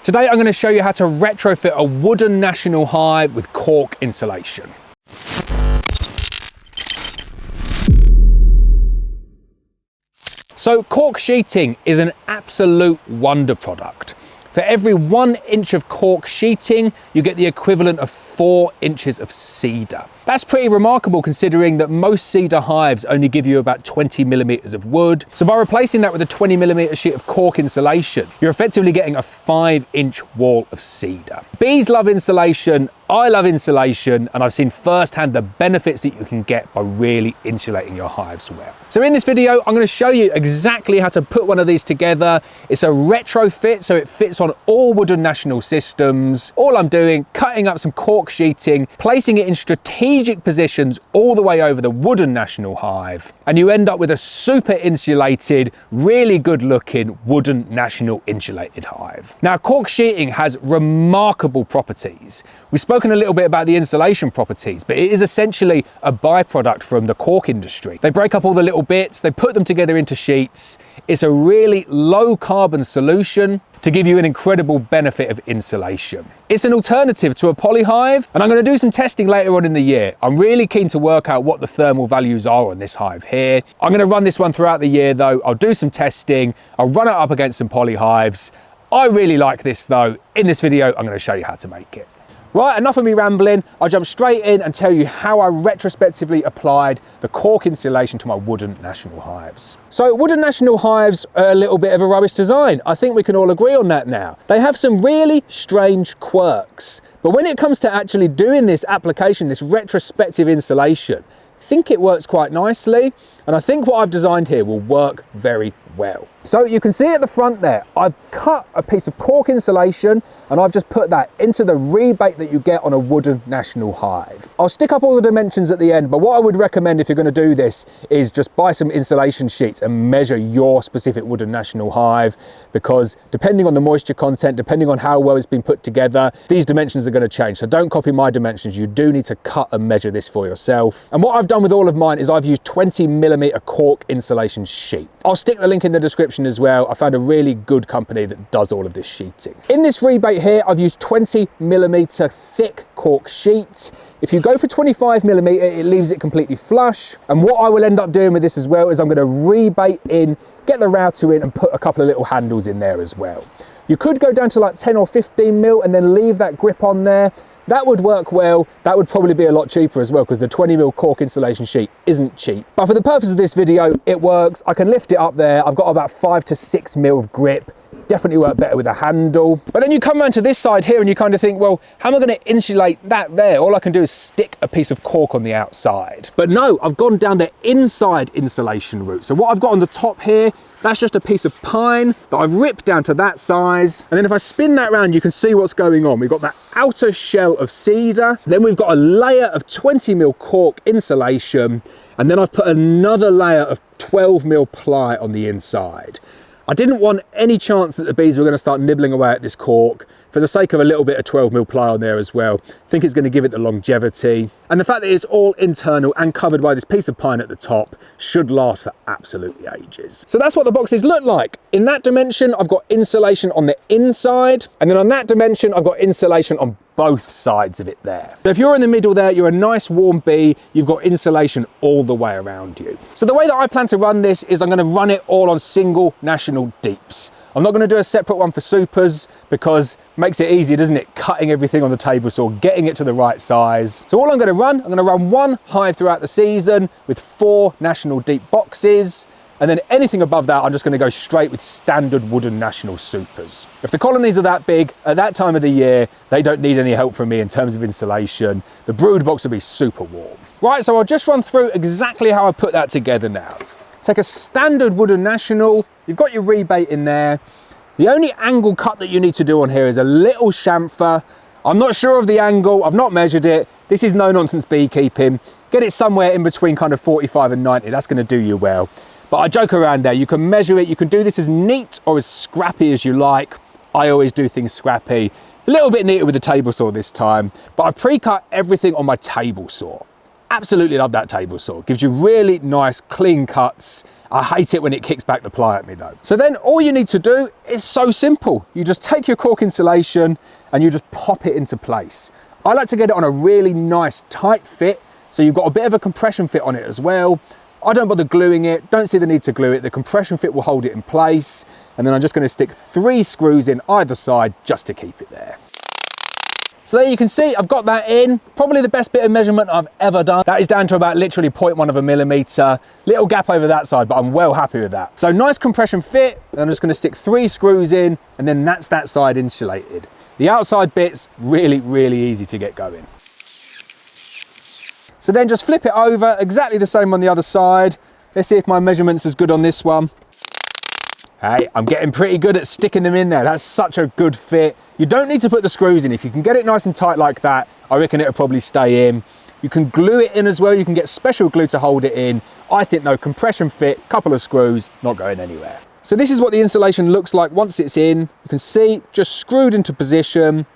Today I'm going to show you how to retrofit a wooden national hive with cork insulation. So cork sheeting is an absolute wonder product. For every 1 inch of cork sheeting, you get the equivalent of 4 inches of cedar. That's pretty remarkable considering that most cedar hives only give you about 20 millimeters of wood. So by replacing that with a 20 millimeter sheet of cork insulation, you're effectively getting a 5-inch wall of cedar. Bees love insulation, I love insulation, and I've seen firsthand the benefits that you can get by really insulating your hives well. So in this video, I'm going to show you exactly how to put one of these together. It's a retrofit, so it fits on all wooden national systems. All I'm doing, cutting up some cork sheeting, placing it in strategic positions all the way over the wooden national hive, and you end up with a super insulated, really good looking wooden national insulated hive. Now, cork sheeting has remarkable properties. We've spoken a little bit about the insulation properties, but it is essentially a byproduct from the cork industry. They break up all the little bits, they put them together into sheets. It's a really low carbon solution to give you an incredible benefit of insulation. It's an alternative to a polyhive, and I'm going to do some testing later on in the year. I'm really keen to work out what the thermal values are on this hive here. I'm going to run this one throughout the year though. I'll do some testing, I'll run it up against some polyhives. I really like this though. In this video, I'm going to show you how to make it. Right, enough of me rambling. I'll jump straight in and tell you how I retrospectively applied the cork insulation to my wooden national hives. So wooden national hives are a little bit of a rubbish design. I think we can all agree on that now. They have some really strange quirks, but when it comes to actually doing this application, this retrospective insulation, I think it works quite nicely, and I think what I've designed here will work very well. So you can see at the front there, I've cut a piece of cork insulation and I've just put that into the rebate that you get on a wooden national hive. I'll stick up all the dimensions at the end, but what I would recommend if you're going to do this is just buy some insulation sheets and measure your specific wooden national hive, because depending on the moisture content, depending on how well it's been put together, these dimensions are going to change. So don't copy my dimensions. You do need to cut and measure this for yourself. And what I've done with all of mine is I've used 20 millimeter cork insulation sheet. I'll stick the link in the description as well. I found a really good company that does all of this sheeting. In this rebate here, I've used 20 millimeter thick cork sheet. If you go for 25 millimeter, it leaves it completely flush. And what I will end up doing with this as well is I'm going to rebate in, get the router in and put a couple of little handles in there as well. You could go down to like 10 or 15 mil and then leave that grip on there. That would work well. That would probably be a lot cheaper as well, because the 20 mil cork insulation sheet isn't cheap. But for the purpose of this video, it works. I can lift it up there. I've got about 5 to 6 mil of grip. Definitely work better with a handle. But then you come around to this side here and you kind of think, well, how am I going to insulate that there? All I can do is stick a piece of cork on the outside. But no, I've gone down the inside insulation route. So what I've got on the top here, that's just a piece of pine that I've ripped down to that size. And then if I spin that around, you can see what's going on. We've got that outer shell of cedar. Then we've got a layer of 20 mil cork insulation. And then I've put another layer of 12 mil ply on the inside. I didn't want any chance that the bees were going to start nibbling away at this cork. For the sake of a little bit of 12 mil ply on there as well, I think it's going to give it the longevity. And the fact that it's all internal and covered by this piece of pine at the top should last for absolutely ages. So that's what the boxes look like. In that dimension, I've got insulation on the inside, and then on that dimension, I've got insulation on both sides of it there. So if you're in the middle there, you're a nice warm bee, you've got insulation all the way around you. So the way that I plan to run this is I'm going to run it all on single national deeps. I'm not going to do a separate one for supers because it makes it easier, doesn't it? Cutting everything on the table saw, getting it to the right size. So all I'm going to run one hive throughout the season with 4 national deep boxes. And then anything above that, I'm just going to go straight with standard wooden national supers. If the colonies are that big, at that time of the year, they don't need any help from me in terms of insulation. The brood box will be super warm. Right, so I'll just run through exactly how I put that together now. Take a standard wooden national, you've got your rebate in there. The only angle cut that you need to do on here is a little chamfer. I'm not sure of the angle, I've not measured it. This is no nonsense beekeeping. Get it somewhere in between kind of 45 and 90, that's going to do you well. But I joke around there, you can measure it, you can do this as neat or as scrappy as you like. I always do things scrappy. A little bit neater with the table saw this time, but I pre-cut everything on my table saw. Absolutely love that table saw. Gives you really nice clean cuts I hate it when it kicks back the ply at me though. So then all you need to do is so simple. You just take your cork insulation and you just pop it into place. I like to get it on a really nice tight fit, so you've got a bit of a compression fit on it as well. I don't bother gluing it, don't see the need to glue it. The compression fit will hold it in place. And then I'm just going to stick 3 screws in either side just to keep it there. So there you can see, I've got that in. Probably the best bit of measurement I've ever done. That is down to about literally 0.1 of a millimetre. Little gap over that side, but I'm well happy with that. So nice compression fit. I'm just going to stick 3 screws in, and then that's that side insulated. The outside bit's really, really easy to get going. So then just flip it over, exactly the same on the other side. Let's see if my measurement's as good on this one. Hey, I'm getting pretty good at sticking them in there. That's such a good fit. You don't need to put the screws in. If you can get it nice and tight like that, I reckon it'll probably stay in. You can glue it in as well. You can get special glue to hold it in. I think no, compression fit, couple of screws, not going anywhere. So this is what the insulation looks like once it's in. You can see, just screwed into position.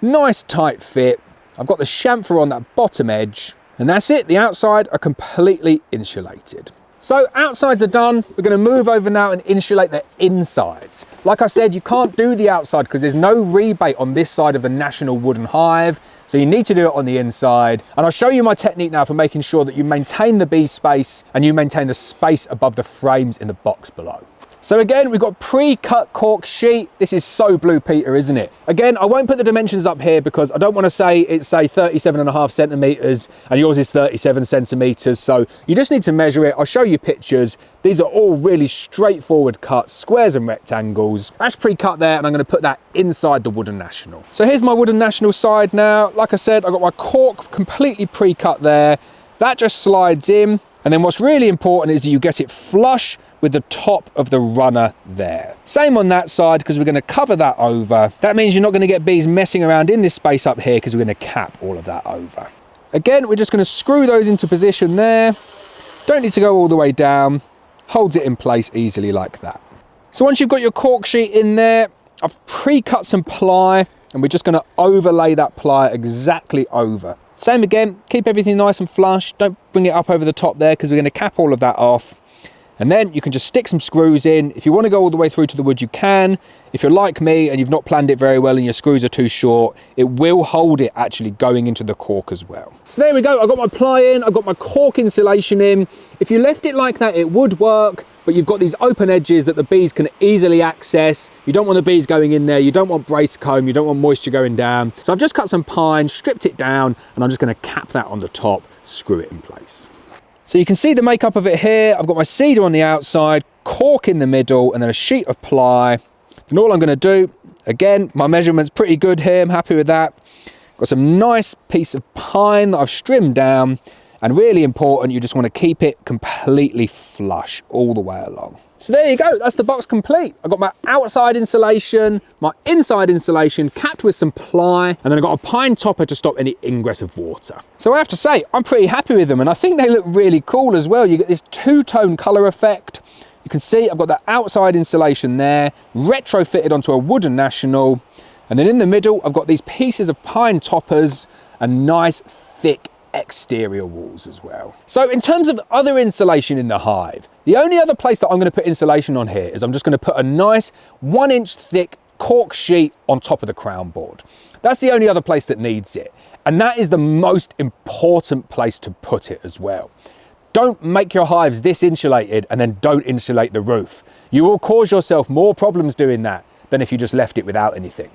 Nice tight fit. I've got the chamfer on that bottom edge. And that's it, the outside are completely insulated. So outsides are done. We're going to move over now and insulate the insides. Like I said, you can't do the outside because there's no rebate on this side of the national wooden hive. So you need to do it on the inside. And I'll show you my technique now for making sure that you maintain the bee space and you maintain the space above the frames in the box below. So again, we've got pre-cut cork sheet. This is so Blue Peter, isn't it? Again, I won't put the dimensions up here because I don't want to say it's, say, 37.5 centimeters and yours is 37 centimeters. So you just need to measure it. I'll show you pictures. These are all really straightforward cuts, squares and rectangles. That's pre-cut there, and I'm going to put that inside the wooden national. So here's my wooden national side now. Like I said, I've got my cork completely pre-cut there. That just slides in. And then what's really important is that you get it flush with the top of the runner there. Same on that side, because we're going to cover that over. That means you're not going to get bees messing around in this space up here, because we're going to cap all of that over. Again, we're just going to screw those into position there. Don't need to go all the way down. Holds it in place easily like that. So once you've got your cork sheet in there, I've pre-cut some ply, and we're just going to overlay that ply exactly over. Same again, keep everything nice and flush. Don't bring it up over the top there, because we're going to cap all of that off. And then you can just stick some screws in. If you want to go all the way through to the wood, you can. If you're like me and you've not planned it very well and your screws are too short, it will hold it actually going into the cork as well. So there we go. I've got my ply in. I've got my cork insulation in. If you left it like that, it would work, but you've got these open edges that the bees can easily access. You don't want the bees going in there. You don't want brace comb. You don't want moisture going down. So I've just cut some pine, stripped it down, and I'm just going to cap that on the top, screw it in place. So you can see the makeup of it here. I've got my cedar on the outside, cork in the middle, and then a sheet of ply. And all I'm going to do, again, my measurement's pretty good here. I'm happy with that. Got some nice piece of pine that I've trimmed down. And really important, you just want to keep it completely flush all the way along. So there you go, that's the box complete. I've got my outside insulation, my inside insulation capped with some ply, and then I've got a pine topper to stop any ingress of water. So I have to say, I'm pretty happy with them, and I think they look really cool as well. You get this two-tone color effect. You can see I've got that outside insulation there, retrofitted onto a wooden national, and then in the middle, I've got these pieces of pine toppers and nice, thick exterior walls as well. So in terms of other insulation in the hive, the only other place that I'm going to put insulation on here is I'm just going to put a nice 1-inch thick cork sheet on top of the crown board. That's the only other place that needs it. And that is the most important place to put it as well. Don't make your hives this insulated and then don't insulate the roof. You will cause yourself more problems doing that than if you just left it without anything.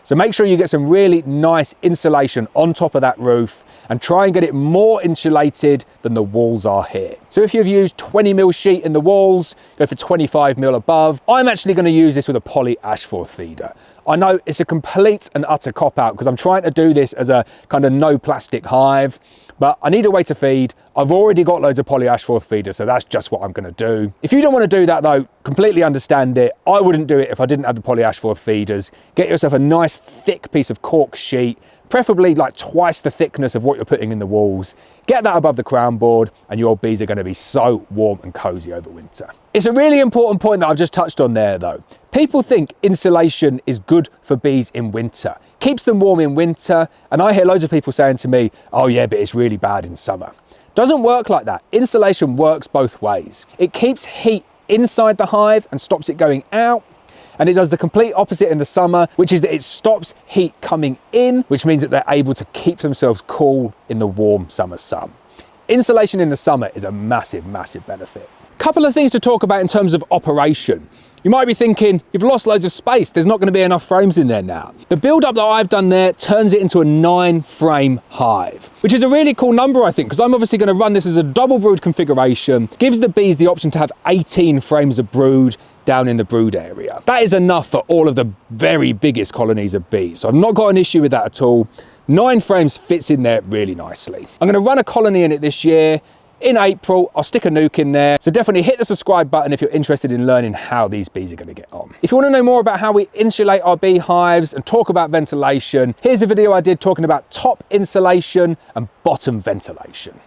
So make sure you get some really nice insulation on top of that roof and try and get it more insulated than the walls are here. So if you've used 20mm sheet in the walls, go for 25mm above. I'm actually going to use this with a poly ashforth feeder. I know it's a complete and utter cop-out because I'm trying to do this as a kind of no plastic hive, but I need a way to feed. I've already got loads of poly ashforth feeders, so that's just what I'm going to do. If you don't want to do that though, completely understand it. I wouldn't do it if I didn't have the poly ashforth feeders. Get yourself a nice thick piece of cork sheet, preferably like twice the thickness of what you're putting in the walls. Get that above the crown board and your bees are going to be so warm and cozy over winter. It's a really important point that I've just touched on there though. People think insulation is good for bees in winter, keeps them warm in winter, and I hear loads of people saying to me, oh yeah, but it's really bad in summer. Doesn't work like that. Insulation works both ways. It keeps heat inside the hive and stops it going out. And it does the complete opposite in the summer, which is that it stops heat coming in, which means that they're able to keep themselves cool in the warm summer sun. Insulation in the summer is a massive, massive benefit. Couple of things to talk about in terms of operation. You might be thinking, you've lost loads of space, there's not going to be enough frames in there now. The build up that I've done there turns it into a 9-frame hive, which is a really cool number, I think, because I'm obviously going to run this as a double brood configuration. Gives the bees the option to have 18 frames of brood down in the brood area. That is enough for all of the very biggest colonies of bees, so I've not got an issue with that at all. 9 frames fits in there really nicely. I'm going to run a colony in it this year. In April, I'll stick a nuke in there. So definitely hit the subscribe button if you're interested in learning how these bees are going to get on. If you want to know more about how we insulate our beehives and talk about ventilation, here's a video I did talking about top insulation and bottom ventilation.